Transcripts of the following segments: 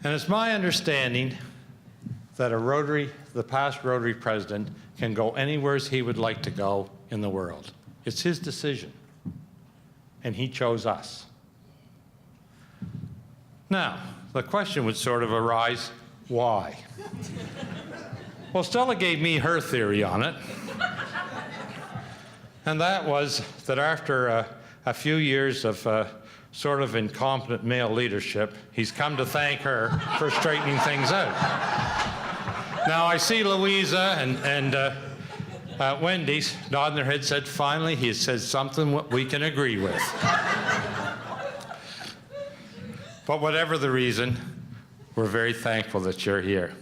And it's my understanding that the past Rotary president can go anywhere he would like to go in the world. It's his decision, and he chose us. Now, the question would sort of arise, why? Well, Stella gave me her theory on it, and that was that after a few years of sort of incompetent male leadership, he's come to thank her for straightening things out. Now, I see Louisa and Wendy's nodding their head, said, finally, he has said something we can agree with. But whatever the reason, we're very thankful that you're here.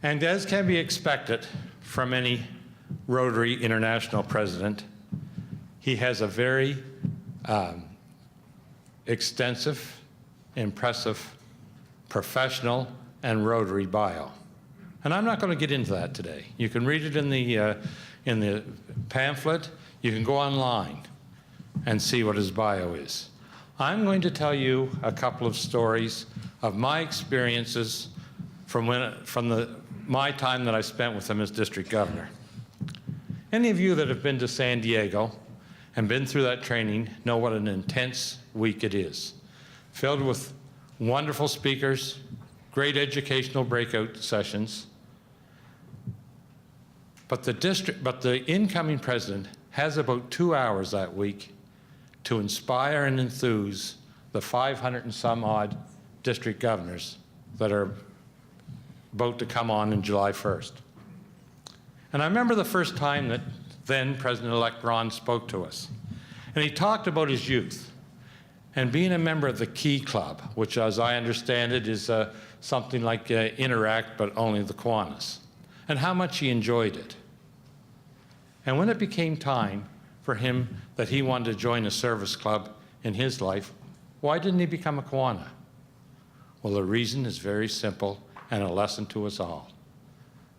And as can be expected from any Rotary International president, he has a very extensive, impressive, professional, and Rotary bio. And I'm not going to get into that today. You can read it in the pamphlet. You can go online and see what his bio is. I'm going to tell you a couple of stories of my experiences from my time that I spent with him as district governor. Any of you that have been to San Diego and been through that training know what an intense week it is, filled with wonderful speakers, great educational breakout sessions. But the incoming president has about 2 hours that week to inspire and enthuse the 500 and some odd district governors that are about to come on in July 1st. And I remember the first time that then President-elect Ron spoke to us. And he talked about his youth and being a member of the Key Club, which as I understand it is something like Interact, but only the Kiwanis, and how much he enjoyed it. And when it became time for him that he wanted to join a service club in his life, why didn't he become a Kiwana? Well, the reason is very simple and a lesson to us all.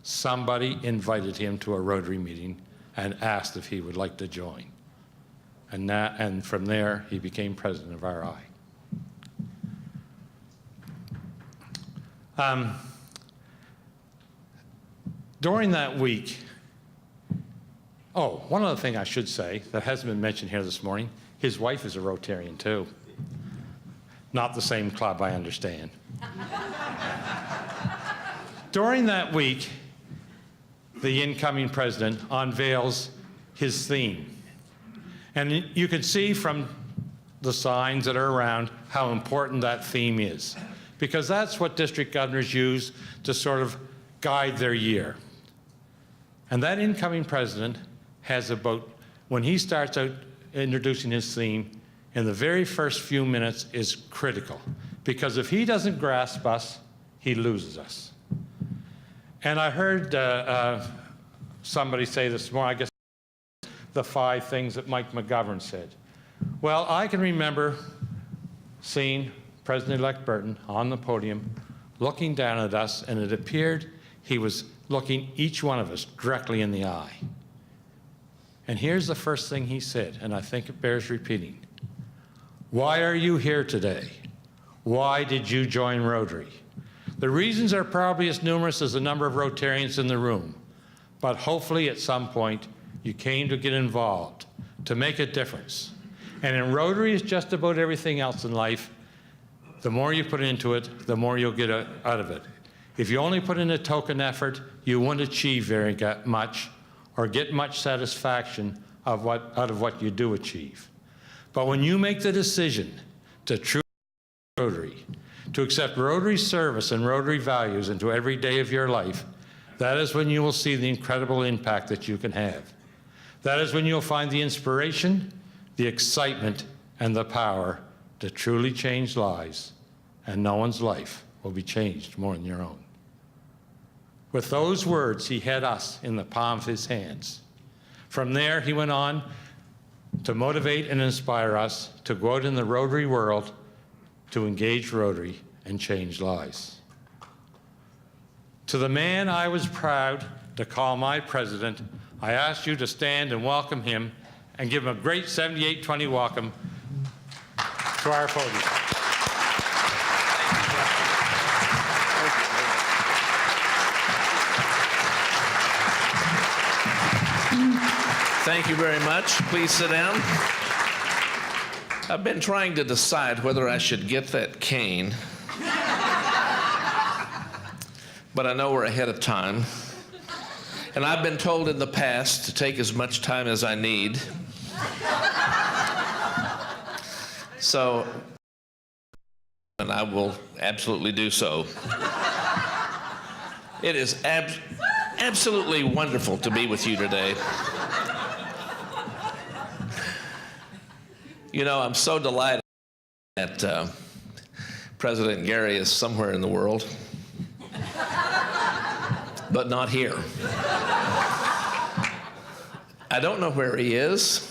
Somebody invited him to a Rotary meeting and asked if he would like to join. And from there, he became president of RI. During that week, one other thing I should say that hasn't been mentioned here this morning, his wife is a Rotarian too. Not the same club, I understand. During that week, the incoming president unveils his theme. And you can see from the signs that are around how important that theme is, because that's what district governors use to sort of guide their year. And that incoming president has about, when he starts out introducing his theme, in the very first few minutes is critical, because if he doesn't grasp us, he loses us. And I heard somebody say this morning, I guess, the 5 things that Mike McGovern said. Well, I can remember seeing President-elect Burton on the podium looking down at us, and it appeared he was looking each one of us directly in the eye. And here's the first thing he said, and I think it bears repeating. Why are you here today? Why did you join Rotary? The reasons are probably as numerous as the number of Rotarians in the room, but hopefully at some point you came to get involved, to make a difference. And in Rotary, it's just about everything else in life. The more you put into it, the more you'll get out of it. If you only put in a token effort, you won't achieve very much or get much satisfaction out of what you do achieve. But when you make the decision to truly Rotary, to accept Rotary service and Rotary values into every day of your life, that is when you will see the incredible impact that you can have. That is when you'll find the inspiration, the excitement, and the power to truly change lives, and no one's life will be changed more than your own. With those words, he had us in the palm of his hands. From there, he went on to motivate and inspire us to go out in the Rotary world, to engage Rotary and change lives. To the man I was proud to call my president, I ask you to stand and welcome him and give him a great 7820 welcome to our podium. Thank you very much. Please sit down. I've been trying to decide whether I should get that cane, but I know we're ahead of time. And I've been told in the past to take as much time as I need. So, and I will absolutely do so. It is absolutely wonderful to be with you today. You know, I'm so delighted that President Gary is somewhere in the world, but not here. I don't know where he is.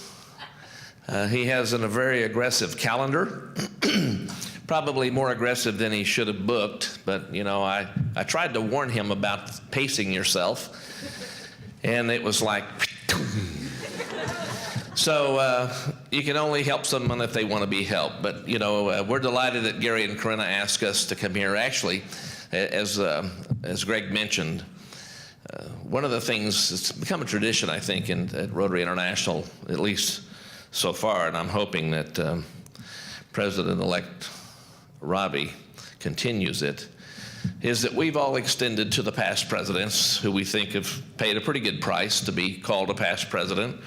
He has a very aggressive calendar, probably more aggressive than he should have booked, but you know, I tried to warn him about pacing yourself, and it was like, so you can only help someone if they want to be helped. But you know, we're delighted that Gary and Corinna asked us to come here. Actually, as Greg mentioned, one of the things, it's become a tradition, I think, at Rotary International, at least so far, and I'm hoping that President-elect Robbie continues it, is that we've all extended to the past presidents, who we think have paid a pretty good price to be called a past president,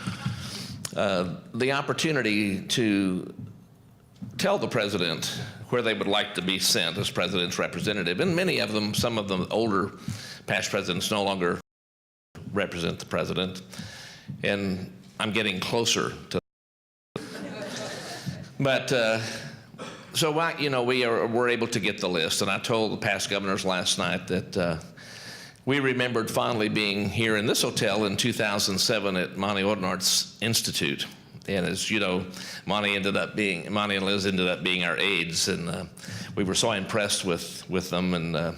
the opportunity to tell the president where they would like to be sent as president's representative. And many of them, some of the older past presidents, no longer represent the president. And I'm getting closer to. But so you know, we're able to get the list. And I told the past governors last night that we remembered fondly being here in this hotel in 2007 at Monty Odenaart's Institute. And as you know, Monty and Liz ended up being our aides, and we were so impressed with them, and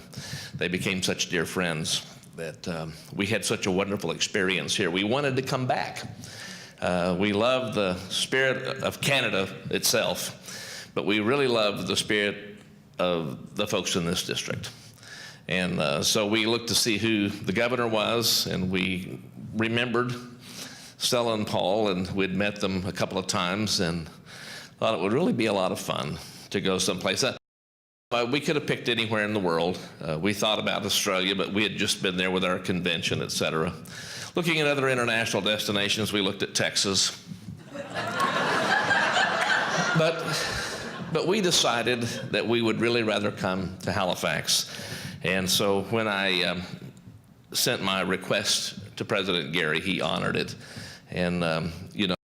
they became such dear friends that we had such a wonderful experience here. We wanted to come back. We love the spirit of Canada itself, but we really love the spirit of the folks in this district. And so we looked to see who the governor was, and we remembered Stella and Paul, and we'd met them a couple of times and thought it would really be a lot of fun to go someplace. We could have picked anywhere in the world. We thought about Australia, but we had just been there with our convention, et cetera. Looking at other international destinations, we looked at Texas. But we decided that we would really rather come to Halifax. And so when I sent my request to President Gary, he honored it. And, you know,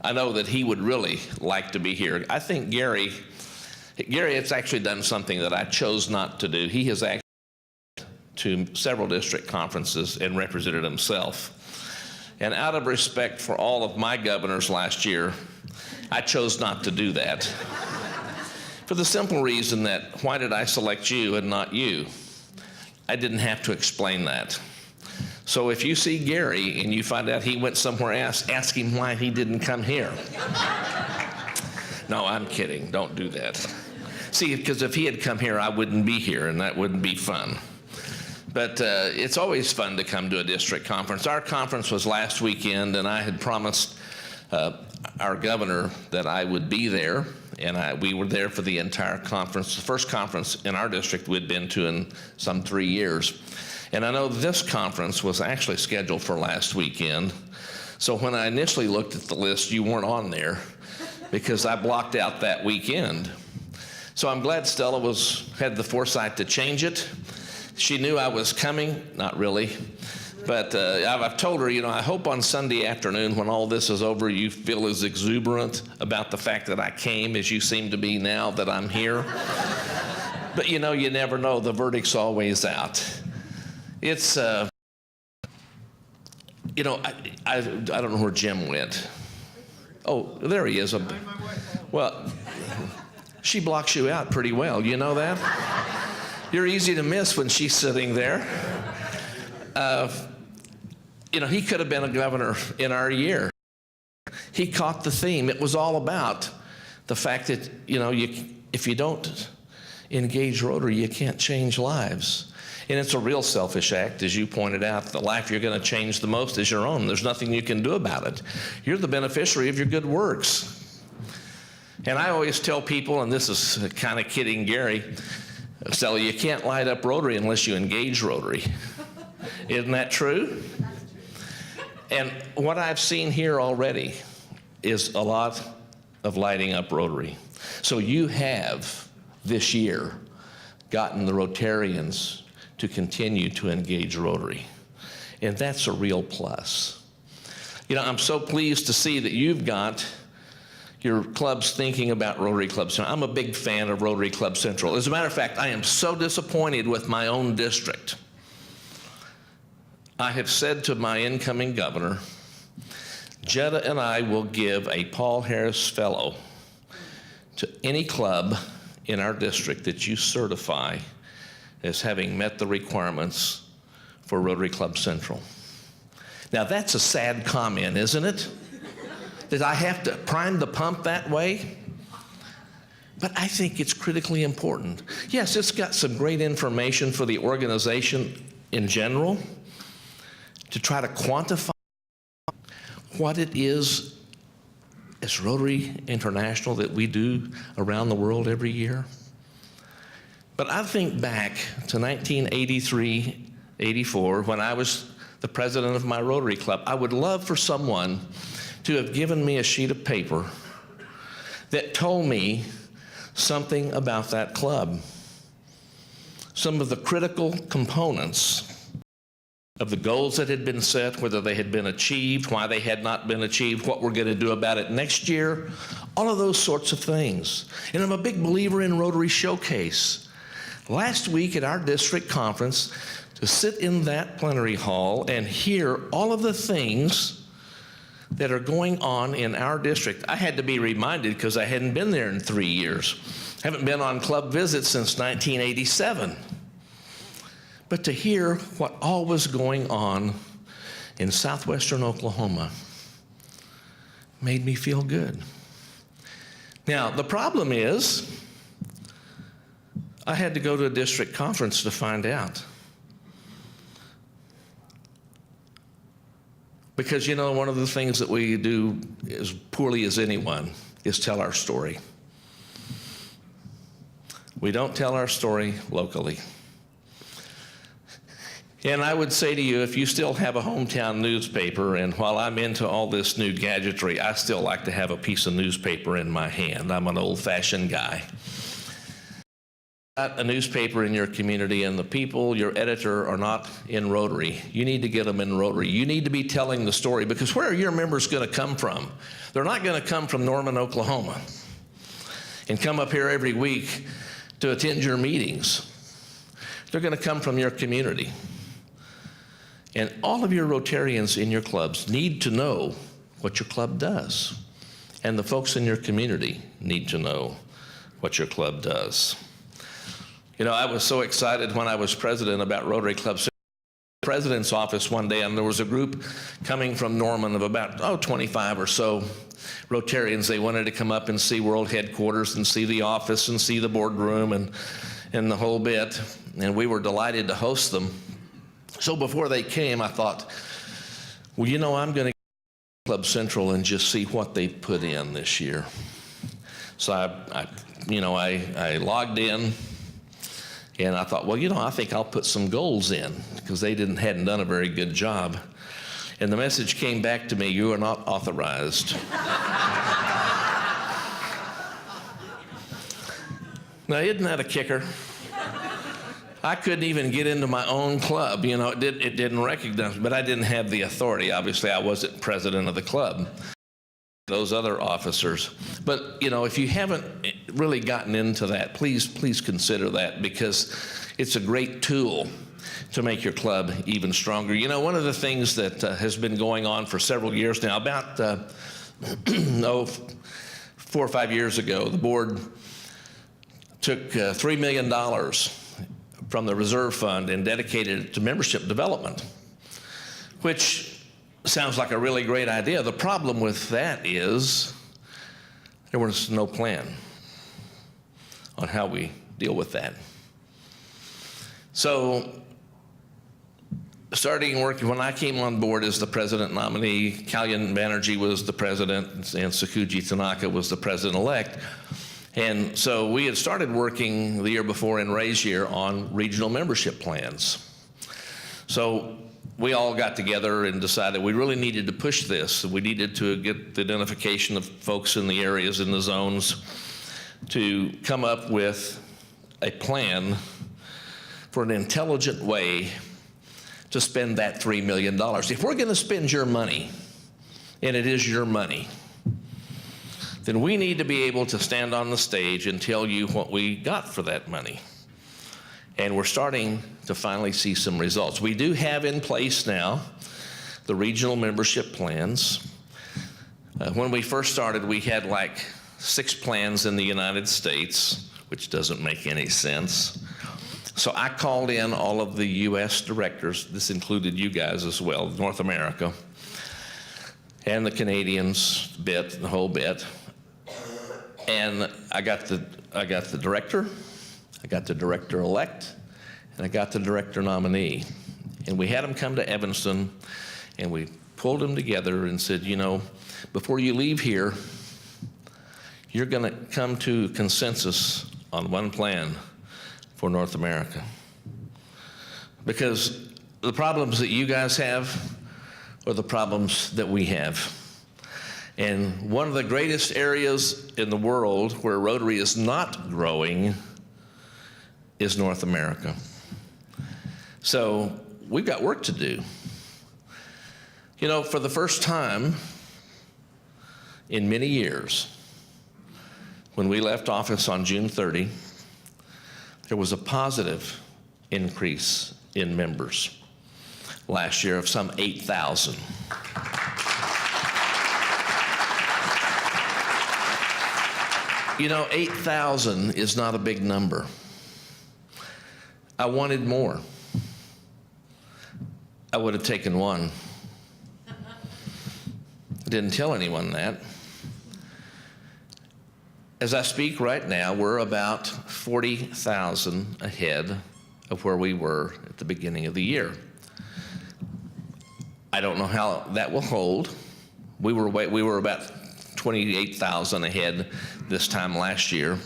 I know that he would really like to be here. I think Gary has actually done something that I chose not to do. He has actually been to several district conferences and represented himself. And out of respect for all of my governors last year, I chose not to do that. For the simple reason that, why did I select you and not you? I didn't have to explain that. So if you see Gary and you find out he went somewhere else, ask him why he didn't come here. No, I'm kidding. Don't do that. See, because if he had come here, I wouldn't be here, and that wouldn't be fun. But it's always fun to come to a district conference. Our conference was last weekend, and I had promised our governor that I would be there, and we were there for the entire conference. The first conference in our district we'd been to in some 3 years. And I know this conference was actually scheduled for last weekend. So when I initially looked at the list, you weren't on there because I blocked out that weekend. So I'm glad Stella had the foresight to change it. She knew I was coming, not really. But I've told her, you know, I hope on Sunday afternoon when all this is over, you feel as exuberant about the fact that I came as you seem to be now that I'm here. But you know, you never know. The verdict's always out. It's, you know, I don't know where Jim went. Oh, there he is. Well, she blocks you out pretty well. You know that? You're easy to miss when she's sitting there. You know, he could have been a governor in our year. He caught the theme. It was all about the fact that, you know, if you don't engage Rotary, you can't change lives. And it's a real selfish act, as you pointed out. The life you're going to change the most is your own. There's nothing you can do about it. You're the beneficiary of your good works. And I always tell people, and this is kind of kidding Gary, so you can't light up Rotary unless you engage Rotary. Isn't that true? And what I've seen here already is a lot of lighting up Rotary. So you have, this year, gotten the Rotarians to continue to engage Rotary. And that's a real plus. You know, I'm so pleased to see that you've got your clubs thinking about Rotary Club Central. I'm a big fan of Rotary Club Central. As a matter of fact, I am so disappointed with my own district. I have said to my incoming governor, Jetta and I will give a Paul Harris Fellow to any club in our district that you certify as having met the requirements for Rotary Club Central. Now that's a sad comment, isn't it? That I have to prime the pump that way? But I think it's critically important. Yes, it's got some great information for the organization in general to try to quantify what it is as Rotary International that we do around the world every year. But I think back to 1983, 84, when I was the president of my Rotary Club. I would love for someone to have given me a sheet of paper that told me something about that club. Some of the critical components of the goals that had been set, whether they had been achieved, why they had not been achieved, what we're going to do about it next year, all of those sorts of things. And I'm a big believer in Rotary Showcase. Last week at our district conference, to sit in that plenary hall and hear all of the things that are going on in our district. I had to be reminded because I hadn't been there in 3 years. I haven't been on club visits since 1987. But to hear what all was going on in southwestern Oklahoma made me feel good. Now, the problem is, I had to go to a district conference to find out. Because, you know, one of the things that we do as poorly as anyone is tell our story. We don't tell our story locally. And I would say to you, if you still have a hometown newspaper, and while I'm into all this new gadgetry, I still like to have a piece of newspaper in my hand. I'm an old-fashioned guy. Got a newspaper in your community and the people, your editor, are not in Rotary. You need to get them in Rotary. You need to be telling the story, because where are your members going to come from? They're not going to come from Norman, Oklahoma and come up here every week to attend your meetings. They're going to come from your community. And all of your Rotarians in your clubs need to know what your club does. And the folks in your community need to know what your club does. You know, I was so excited when I was president about Rotary Clubs. The president's office one day, and there was a group coming from Norman of about 25 or so Rotarians. They wanted to come up and see World Headquarters and see the office and see the boardroom and the whole bit. And we were delighted to host them. So before they came, I thought, well, you know, I'm going to go to Club Central and just see what they put in this year. So I logged in, and I thought, well, you know, I think I'll put some goals in, because they hadn't done a very good job. And the message came back to me, you are not authorized. Now, isn't that a kicker? I couldn't even get into my own club. You know, it didn't recognize me, but I didn't have the authority. Obviously, I wasn't president of the club. Those other officers. But, you know, if you haven't really gotten into that, please consider that, because it's a great tool to make your club even stronger. You know, one of the things that has been going on for several years now, about 4 or 5 years ago, the board took $3 million from the reserve fund and dedicated it to membership development, which sounds like a really great idea. The problem with that is there was no plan on how we deal with that. So starting working, when I came on board as the president nominee, Kalyan Banerjee was the president and Sakuji Tanaka was the president-elect. And so we had started working the year before in Ray's year on regional membership plans. So we all got together and decided we really needed to push this. We needed to get the identification of folks in the areas, in the zones, to come up with a plan for an intelligent way to spend that $3 million. If we're gonna spend your money, and it is your money, then we need to be able to stand on the stage and tell you what we got for that money. And we're starting to finally see some results. We do have in place now the regional membership plans. When we first started, we had like 6 plans in the United States, which doesn't make any sense. So I called in all of the US directors, this included you guys as well, North America, and the Canadians bit, the whole bit. And I got the director, I got the director-elect, and I got the director nominee. And we had them come to Evanston, and we pulled them together and said, you know, before you leave here, you're gonna come to consensus on one plan for North America. Because the problems that you guys have are the problems that we have. And one of the greatest areas in the world where Rotary is not growing is North America. So we've got work to do. You know, for the first time in many years, when we left office on June 30, there was a positive increase in members last year of some 8,000. You know, 8,000 is not a big number. I wanted more. I would have taken one. I didn't tell anyone that. As I speak right now, we're about 40,000 ahead of where we were at the beginning of the year. I don't know how that will hold. We were about 28,000 ahead this time last year,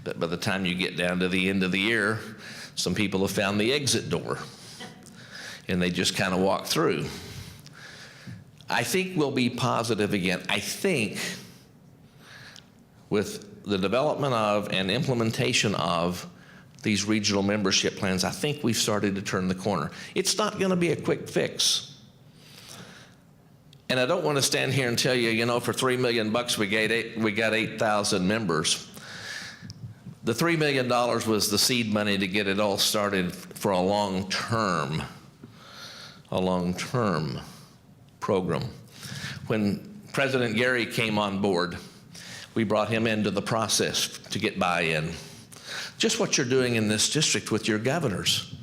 but by the time you get down to the end of the year, some people have found the exit door, and they just kind of walk through. I think we'll be positive again. I think with the development of and implementation of these regional membership plans, I think we've started to turn the corner. It's not going to be a quick fix. And I don't want to stand here and tell you, you know, for $3 million we got 8,000 members. The $3 million was the seed money to get it all started for a long-term program. When President Gary came on board, we brought him into the process to get buy-in. Just what you're doing in this district with your governors.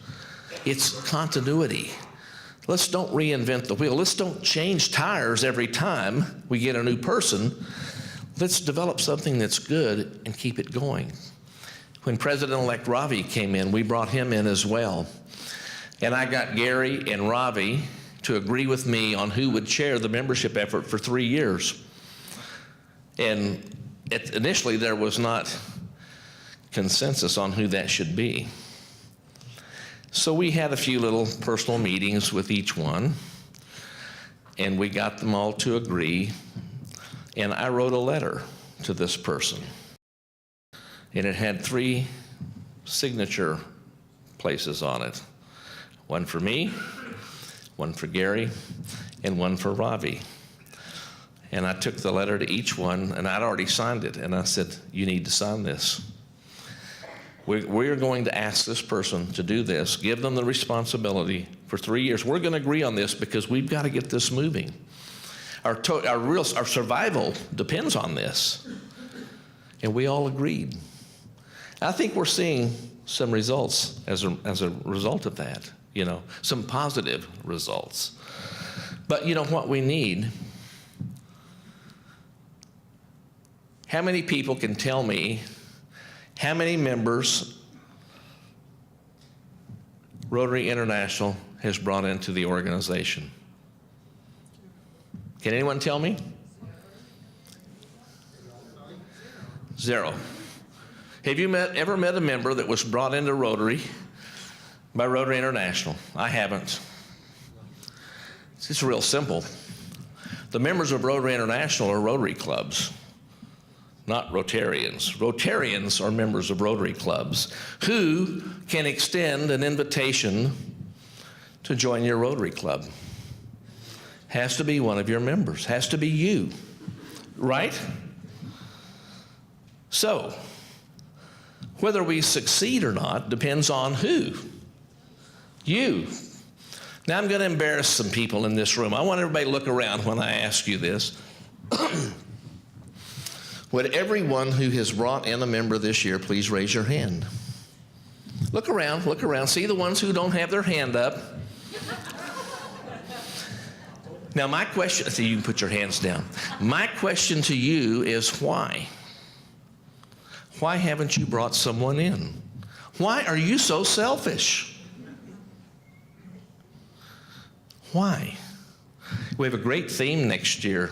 It's continuity. Let's don't reinvent the wheel. Let's don't change tires every time we get a new person. Let's develop something that's good and keep it going. When President-elect Ravi came in, we brought him in as well. And I got Gary and Ravi to agree with me on who would chair the membership effort for 3 years. And initially there was not consensus on who that should be. So we had a few little personal meetings with each one, and we got them all to agree, and I wrote a letter to this person. And it had 3 signature places on it. One for me, one for Gary, and one for Ravi. And I took the letter to each one, and I'd already signed it, and I said, you need to sign this. We're going to ask this person to do this, give them the responsibility for 3 years. We're going to agree on this because we've got to get this moving. Our survival depends on this. And we all agreed. I think we're seeing some results as a result of that, you know, some positive results. But you know what we need? How many people can tell me how many members Rotary International has brought into the organization? Can anyone tell me? 0. Have you ever met a member that was brought into Rotary by Rotary International? I haven't. It's real simple. The members of Rotary International are Rotary clubs, not Rotarians. Rotarians are members of Rotary clubs who can extend an invitation to join your Rotary club. Has to be one of your members, has to be you, right? So, whether we succeed or not depends on who? You. Now I'm going to embarrass some people in this room. I want everybody to look around when I ask you this. Would everyone who has brought in a member this year please raise your hand? Look around, look around. See the ones who don't have their hand up? Now my question, so you can put your hands down. My question to you is why? Why haven't you brought someone in? Why are you so selfish? Why? We have a great theme next year.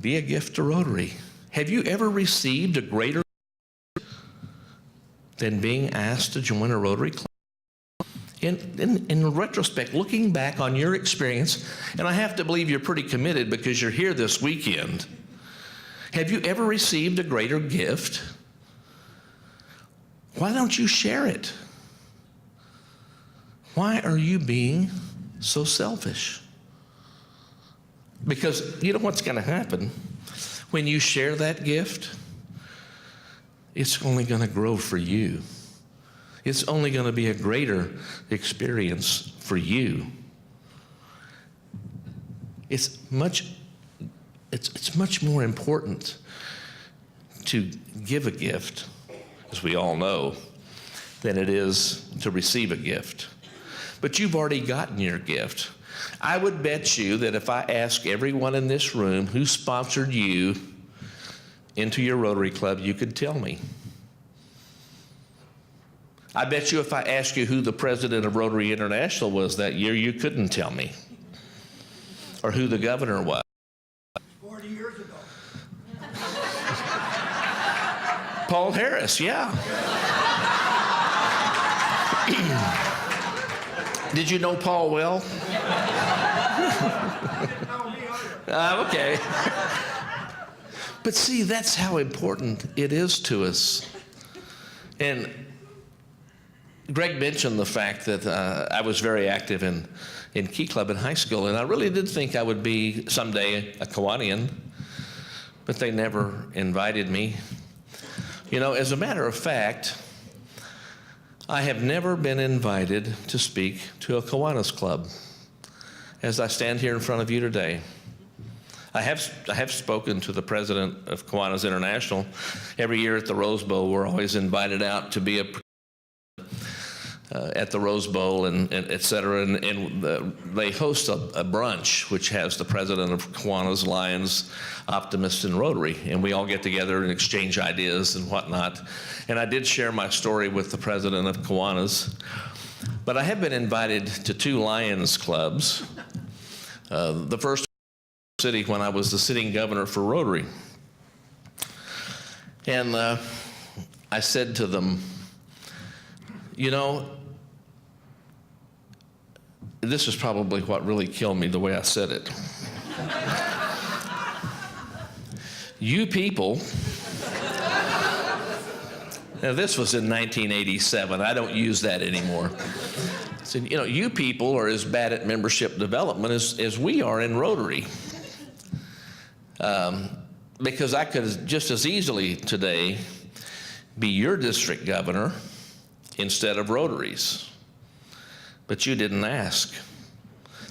Be a gift to Rotary. Have you ever received a greater than being asked to join a Rotary club? In retrospect, looking back on your experience, and I have to believe you're pretty committed because you're here this weekend, have you ever received a greater gift? Why don't you share it? Why are you being so selfish? Because you know what's going to happen? When you share that gift, it's only going to grow for you. It's only going to be a greater experience for you. It's much more important to give a gift, as we all know, than it is to receive a gift. But you've already gotten your gift. I would bet you that if I ask everyone in this room who sponsored you into your Rotary Club, you could tell me. I bet you if I asked you who the president of Rotary International was that year, you couldn't tell me. Or who the governor was. 40 years ago. Paul Harris, yeah. Did you know Paul well? Okay. But see, that's how important it is to us. And Greg mentioned the fact that I was very active in Key Club in high school, and I really did think I would be someday a Kiwanian, but they never invited me. You know, as a matter of fact, I have never been invited to speak to a Kiwanis club as I stand here in front of you today. I have spoken to the president of Kiwanis International. Every year at the Rose Bowl, we're always invited out to be at the Rose Bowl and et cetera, and they host a brunch which has the president of Kiwanis, Lions, Optimists, and Rotary, and we all get together and exchange ideas and whatnot. And I did share my story with the president of Kiwanis, but I have been invited to 2 Lions clubs. The first city when I was the sitting governor for Rotary, and I said to them, you know, this is probably what really killed me, the way I said it. You people, now this was in 1987, I don't use that anymore. I said, you know, you people are as bad at membership development as we are in Rotary. Because I could just as easily today be your district governor instead of Rotary's. But you didn't ask.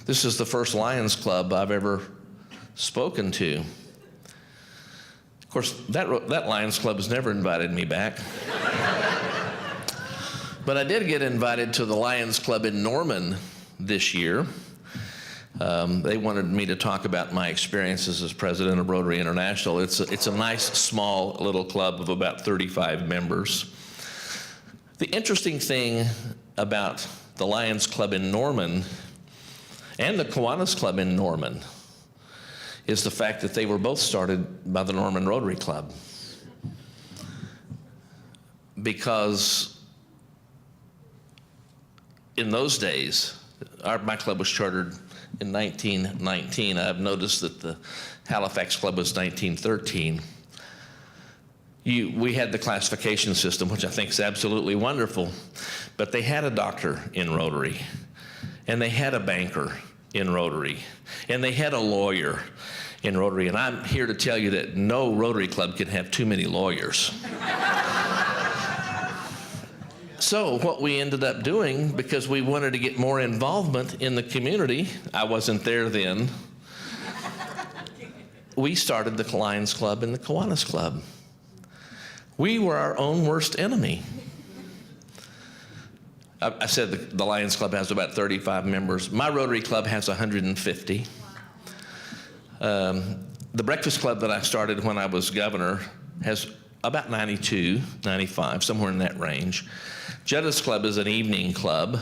This is the first Lions Club I've ever spoken to. Of course, that Lions Club has never invited me back. But I did get invited to the Lions Club in Norman this year. They wanted me to talk about my experiences as president of Rotary International. It's a nice, small, little club of about 35 members. The interesting thing about the Lions Club in Norman and the Kiwanis Club in Norman is the fact that they were both started by the Norman Rotary Club. Because in those days, my club was chartered in 1919. I've noticed that the Halifax Club was 1913. We had the classification system, which I think is absolutely wonderful, but they had a doctor in Rotary, and they had a banker in Rotary, and they had a lawyer in Rotary, and I'm here to tell you that no Rotary Club can have too many lawyers. So what we ended up doing, because we wanted to get more involvement in the community, I wasn't there then, we started the Lions Club and the Kiwanis Club. We were our own worst enemy. I said the Lions Club has about 35 members. My Rotary Club has 150. The Breakfast Club that I started when I was governor has about 92, 95, somewhere in that range. Juddis Club is an evening club,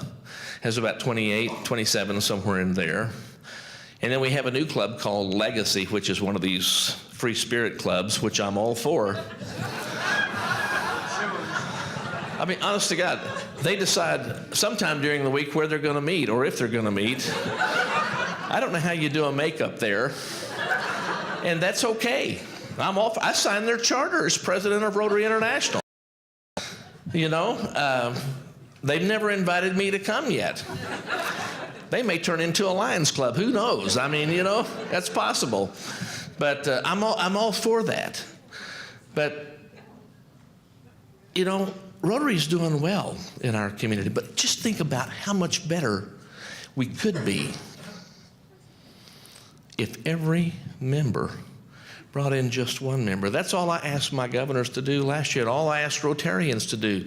has about 28, 27, somewhere in there. And then we have a new club called Legacy, which is one of these free spirit clubs, which I'm all for. I mean, honest to God, they decide sometime during the week where they're going to meet or if they're going to meet. I don't know how you do a makeup there, and that's okay. I signed their charter as president of Rotary International. You know, they've never invited me to come yet. They may turn into a Lions Club. Who knows? I mean, you know, that's possible. But I'm all for that. But, you know, Rotary's doing well in our community. But just think about how much better we could be if every member brought in just one member. That's all I asked my governors to do last year, and all I asked Rotarians to do.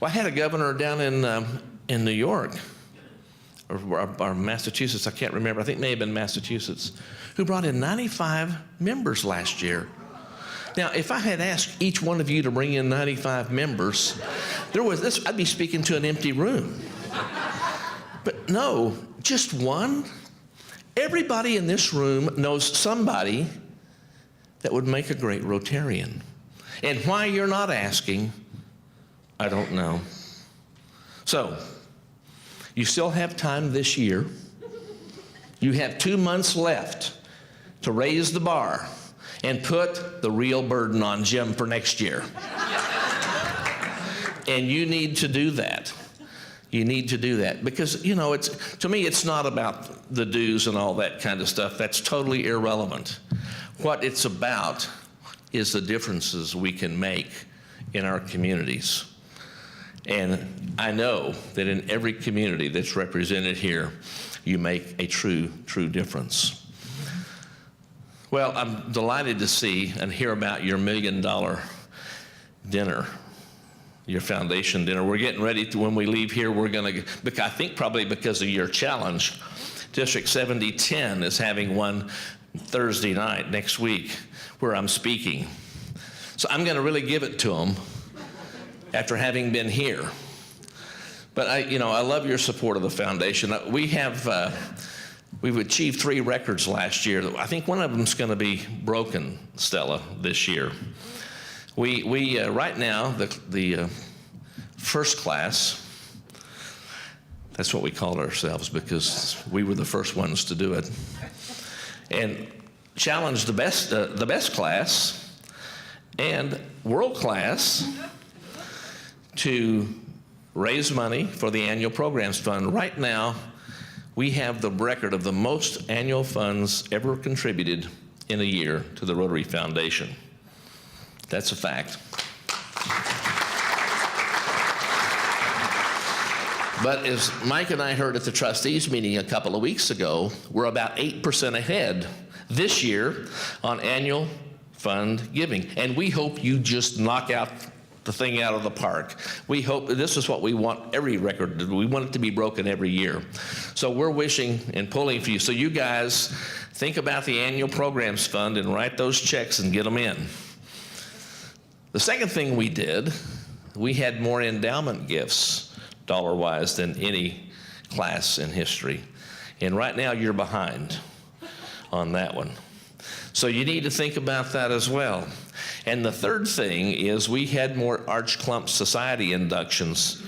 Well, I had a governor down in New York, or Massachusetts, I can't remember, I think it may have been Massachusetts, who brought in 95 members last year. Now, if I had asked each one of you to bring in 95 members, I'd be speaking to an empty room. But no, just one. Everybody in this room knows somebody that would make a great Rotarian. And why you're not asking, I don't know. So, you still have time this year. You have 2 months left to raise the bar and put the real burden on Jim for next year. And you need to do that. You need to do that because, you know, to me, it's not about the dues and all that kind of stuff. That's totally irrelevant. What it's about is the differences we can make in our communities. And I know that in every community that's represented here, you make a true difference. Well, I'm delighted to see and hear about your $1 million dinner, your foundation dinner. We're getting ready to, when we leave here, we're going to, I think probably because of your challenge, District 7010 is having one Thursday night next week where I'm speaking. So I'm going to really give it to them after having been here. But I love your support of the foundation. We've achieved 3 records last year. I think one of them's going to be broken, Stella, this year. We right now, the first class, that's what we called ourselves because we were the first ones to do it, and challenged the best class and world class to raise money for the annual programs fund. Right now, we have the record of the most annual funds ever contributed in a year to the Rotary Foundation. That's a fact. But as Mike and I heard at the trustees meeting a couple of weeks ago, we're about 8% ahead this year on annual fund giving. And we hope you just knock out the thing out of the park. We hope, this is what we want every record to do. We want it to be broken every year. So we're wishing and pulling for you. So you guys think about the annual programs fund and write those checks and get them in. The second thing we did, we had more endowment gifts dollar-wise than any class in history. And right now you're behind on that one. So you need to think about that as well. And the third thing is we had more Arch Clump Society inductions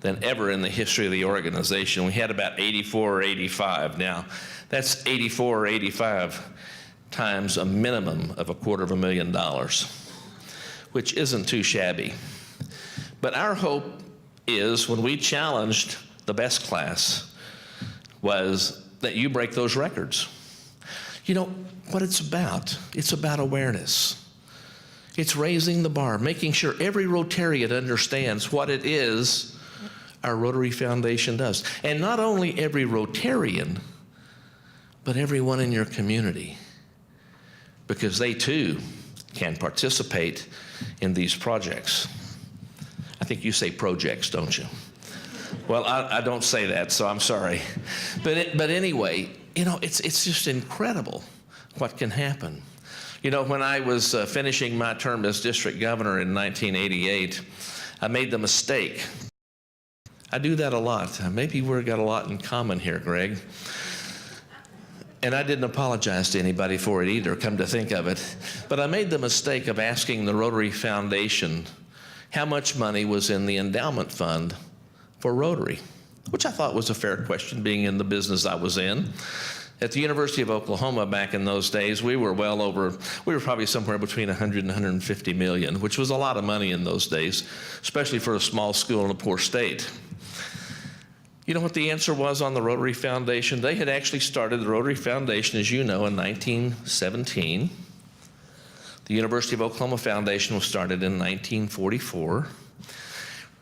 than ever in the history of the organization. We had about 84 or 85. Now, that's 84 or 85 times a minimum of $250,000, which isn't too shabby. But our hope is when we challenged the best class was that you break those records. You know what it's about? It's about awareness. It's raising the bar, making sure every Rotarian understands what it is our Rotary Foundation does. And not only every Rotarian, but everyone in your community, because they too can participate in these projects. I think you say projects, don't you? Well, I don't say that, so I'm sorry. But anyway, you know, it's just incredible what can happen. You know, when I was finishing my term as district governor in 1988, I made the mistake. I do that a lot. Maybe we've got a lot in common here, Greg. And I didn't apologize to anybody for it either, come to think of it. But I made the mistake of asking the Rotary Foundation how much money was in the endowment fund for Rotary, which I thought was a fair question, being in the business I was in. At the University of Oklahoma back in those days, we were probably somewhere between 100 and 150 million, which was a lot of money in those days, especially for a small school in a poor state. You know what the answer was on the Rotary Foundation? They had actually started the Rotary Foundation, as you know, in 1917. The University of Oklahoma Foundation was started in 1944.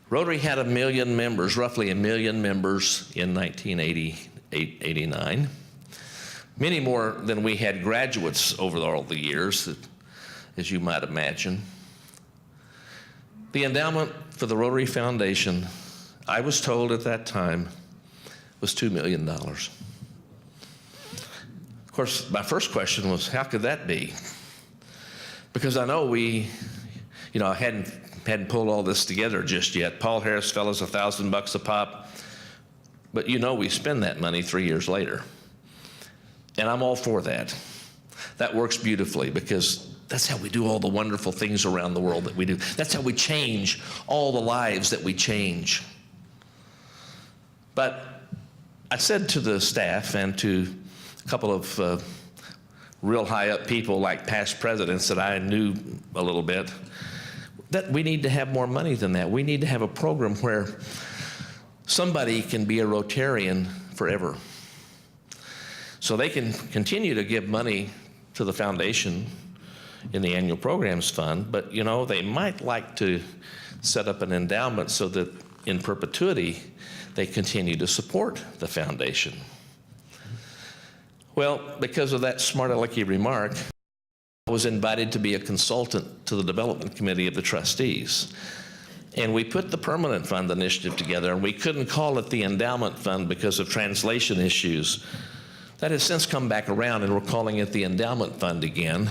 Rotary had 1 million members, roughly 1 million members in 1989. Many more than we had graduates over all the years, as you might imagine. The endowment for the Rotary Foundation, I was told at that time, was $2 million. Of course, my first question was, how could that be? Because I know I hadn't pulled all this together just yet. Paul Harris fell us $1,000 a pop, but you know we spend that money 3 years later. And I'm all for that. That works beautifully because that's how we do all the wonderful things around the world that we do. That's how we change all the lives that we change. But I said to the staff and to a couple of real high up people like past presidents that I knew a little bit, that we need to have more money than that. We need to have a program where somebody can be a Rotarian forever. So they can continue to give money to the foundation in the annual programs fund, but you know, they might like to set up an endowment so that in perpetuity they continue to support the foundation. Well, because of that smart alecky remark, I was invited to be a consultant to the development committee of the trustees. And we put the permanent fund initiative together, and we couldn't call it the endowment fund because of translation issues. That has since come back around, and we're calling it the endowment fund again.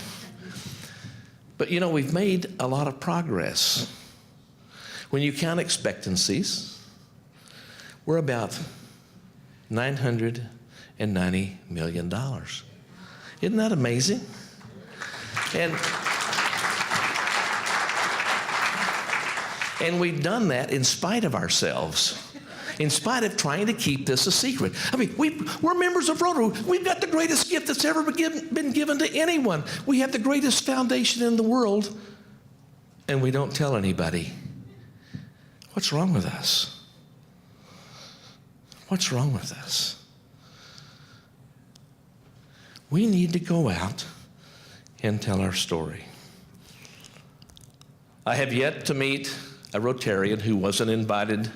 But you know, we've made a lot of progress. When you count expectancies, we're about $990 million. Isn't that amazing? And we've done that in spite of ourselves, in spite of trying to keep this a secret. I mean, we're members of Rotary. We've got the greatest gift that's ever been given to anyone. We have the greatest foundation in the world, and we don't tell anybody. What's wrong with us? What's wrong with us? We need to go out and tell our story. I have yet to meet a Rotarian who wasn't invited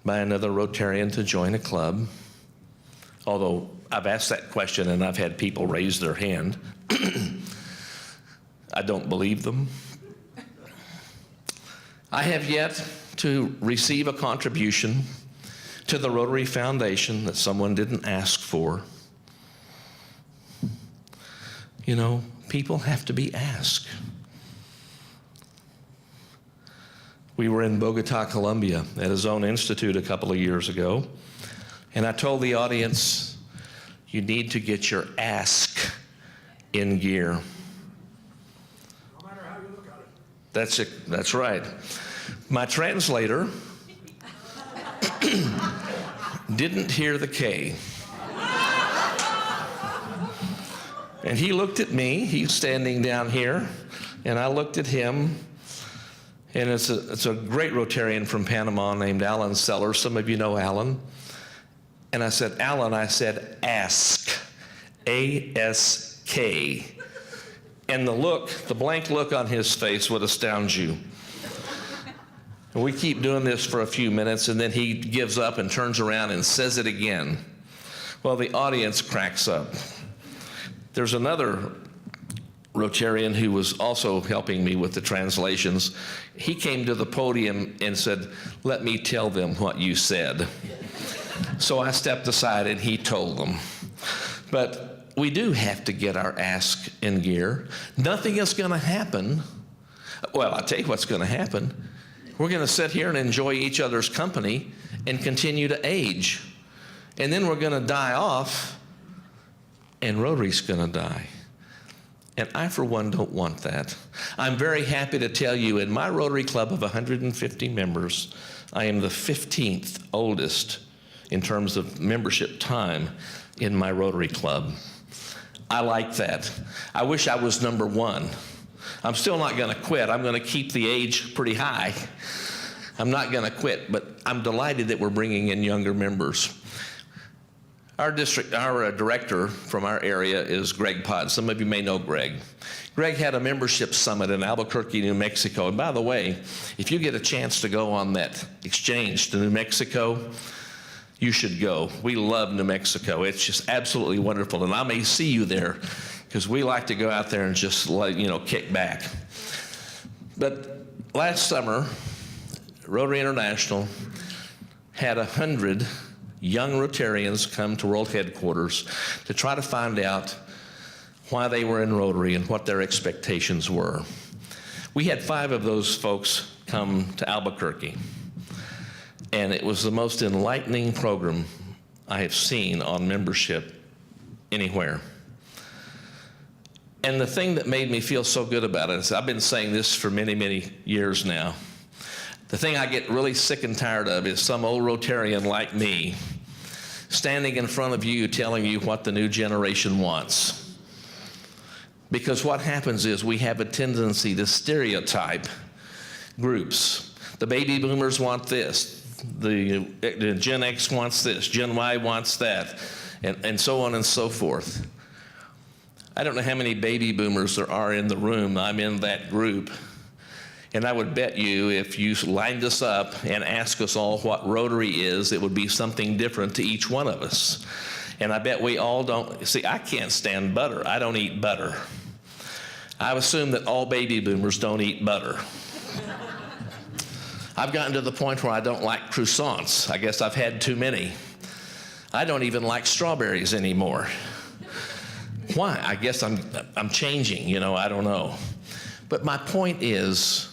by another Rotarian to join a club, although I've asked that question and I've had people raise their hand. I don't believe them. I have yet to receive a contribution to the Rotary Foundation that someone didn't ask for. You know, people have to be asked. We were in Bogota, Colombia, at his own institute a couple of years ago, and I told the audience, you need to get your ask in gear. No matter how you look at it. That's it. That's right. My translator didn't hear the K. And he looked at me, he's standing down here, and I looked at him, and it's a great Rotarian from Panama named Alan Sellers. Some of you know Alan. And I said, Alan, I said, ask, A-S-K. And the blank look on his face would astound you. And we keep doing this for a few minutes, and then he gives up and turns around and says it again. Well, the audience cracks up. There's another Rotarian who was also helping me with the translations. He came to the podium and said, let me tell them what you said. So I stepped aside and he told them. But we do have to get our ask in gear. Nothing is going to happen. Well, I'll tell you what's going to happen. We're going to sit here and enjoy each other's company and continue to age. And then we're going to die off, and Rotary's going to die. And I, for one, don't want that. I'm very happy to tell you, in my Rotary Club of 150 members, I am the 15th oldest in terms of membership time in my Rotary Club. I like that. I wish I was number one. I'm still not going to quit. I'm going to keep the age pretty high. I'm not going to quit, but I'm delighted that we're bringing in younger members. Our director from our area is Greg Pod. Some of you may know Greg. Greg had a membership summit in Albuquerque, New Mexico. And by the way, if you get a chance to go on that exchange to New Mexico, you should go. We love New Mexico. It's just absolutely wonderful. And I may see you there because we like to go out there and just, kick back. But last summer, Rotary International had 100 young Rotarians come to World Headquarters to try to find out why they were in Rotary and what their expectations were. We had 5 of those folks come to Albuquerque, and it was the most enlightening program I have seen on membership anywhere. And the thing that made me feel so good about it is, I've been saying this for many, many years now. The thing I get really sick and tired of is some old Rotarian like me standing in front of you telling you what the new generation wants. Because what happens is we have a tendency to stereotype groups. The baby boomers want this, the Gen X wants this, Gen Y wants that, and so on and so forth. I don't know how many baby boomers there are in the room. I'm in that group. And I would bet you if you lined us up and asked us all what Rotary is, it would be something different to each one of us. And I bet we all don't. See, I can't stand butter. I don't eat butter. I assume that all baby boomers don't eat butter. I've gotten to the point where I don't like croissants. I guess I've had too many. I don't even like strawberries anymore. Why? I guess I'm changing, I don't know. But my point is,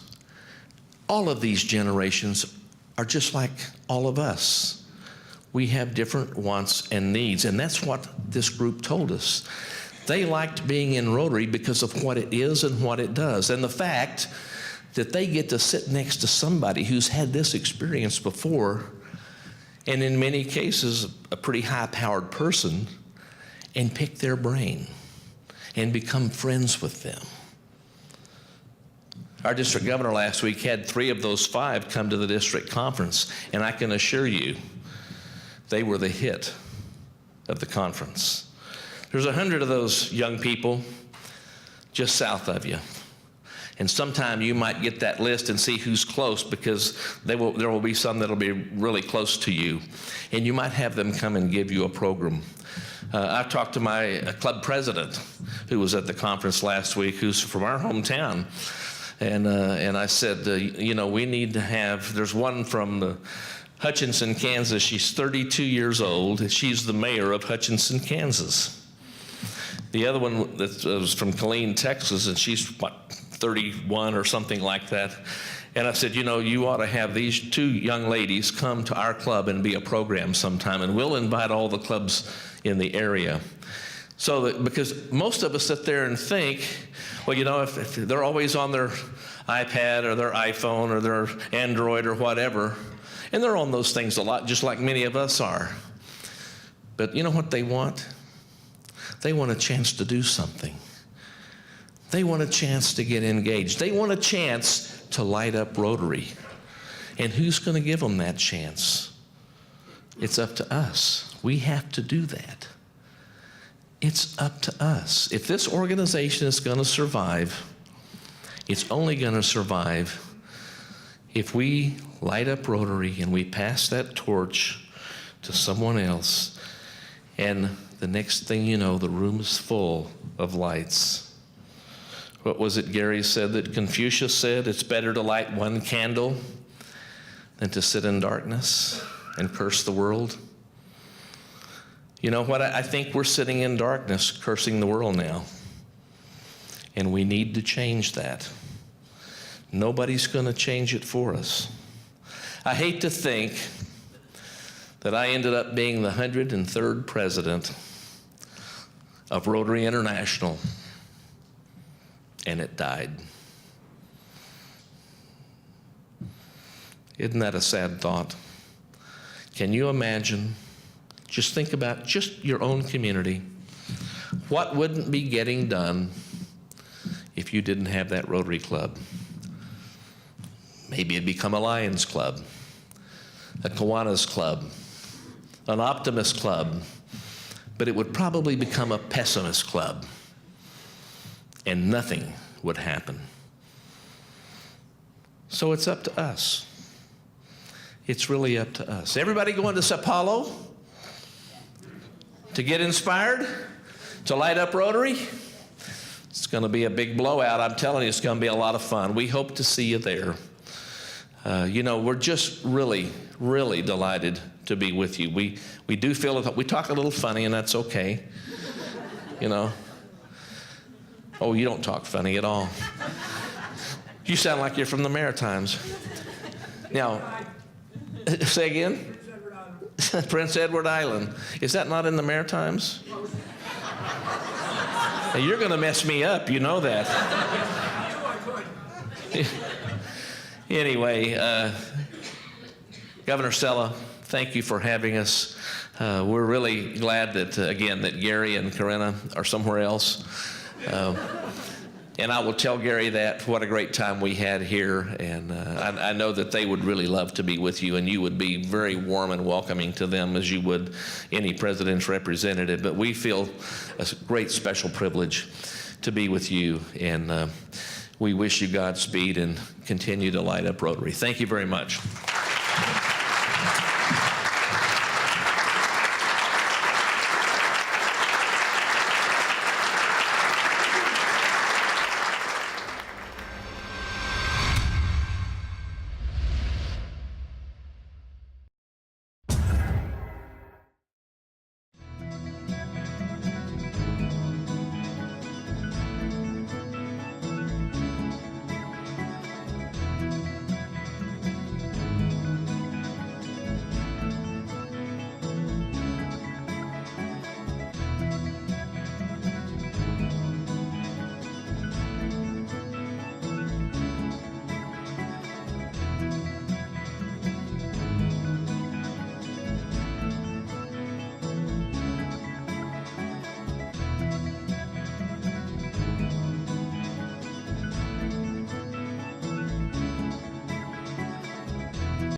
all of these generations are just like all of us. We have different wants and needs, and that's what this group told us. They liked being in Rotary because of what it is and what it does, and the fact that they get to sit next to somebody who's had this experience before, and in many cases, a pretty high-powered person, and pick their brain and become friends with them. Our district governor last week had 3 of those 5 come to the district conference, and I can assure you, they were the hit of the conference. There's 100 of those young people just south of you. And sometime you might get that list and see who's close, because there will be some that'll be really close to you. And you might have them come and give you a program. I talked to my club president who was at the conference last week, who's from our hometown. And I said, we need to have, there's one from Hutchinson, Kansas. She's 32 years old. She's the mayor of Hutchinson, Kansas. The other one that was from Killeen, Texas, and she's, 31 or something like that. And I said, you know, you ought to have these 2 young ladies come to our club and be a program sometime, and we'll invite all the clubs in the area. So that, because most of us sit there and think, well, you know, if they're always on their iPad or their iPhone or their Android or whatever, and they're on those things a lot, just like many of us are. But you know what they want? They want a chance to do something. They want a chance to get engaged. They want a chance to light up Rotary. And who's going to give them that chance? It's up to us. We have to do that. It's up to us. If this organization is going to survive, it's only going to survive if we light up Rotary and we pass that torch to someone else, and the next thing you know, the room is full of lights. What was it Gary said that Confucius said? It's better to light one candle than to sit in darkness and curse the world. You know what? I think we're sitting in darkness cursing the world now. And we need to change that. Nobody's going to change it for us. I hate to think that I ended up being the 103rd president of Rotary International, and it died. Isn't that a sad thought? Can you imagine? Just think about just your own community. What wouldn't be getting done if you didn't have that Rotary Club? Maybe it'd become a Lions Club, a Kiwanis Club, an Optimist Club, but it would probably become a Pessimist Club, and nothing would happen. So it's up to us. It's really up to us. Everybody going to Sao Paulo to get inspired, to light up Rotary? It's going to be a big blowout. I'm telling you, it's going to be a lot of fun. We hope to see you there. You know, we're just really, really delighted to be with you. We do feel it. We talk a little funny, and that's okay. You know. Oh, you don't talk funny at all. You sound like you're from the Maritimes. Now, say again? Prince Edward Island. Is that not in the Maritimes? Now, you're going to mess me up. You know that. Anyway, Governor Stella, thank you for having us. We're really glad that, again, that Gary and Corinna are somewhere else. And I will tell Gary that what a great time we had here, and I know that they would really love to be with you, and you would be very warm and welcoming to them as you would any president's representative. But we feel a great special privilege to be with you, and we wish you Godspeed and continue to light up Rotary. Thank you very much.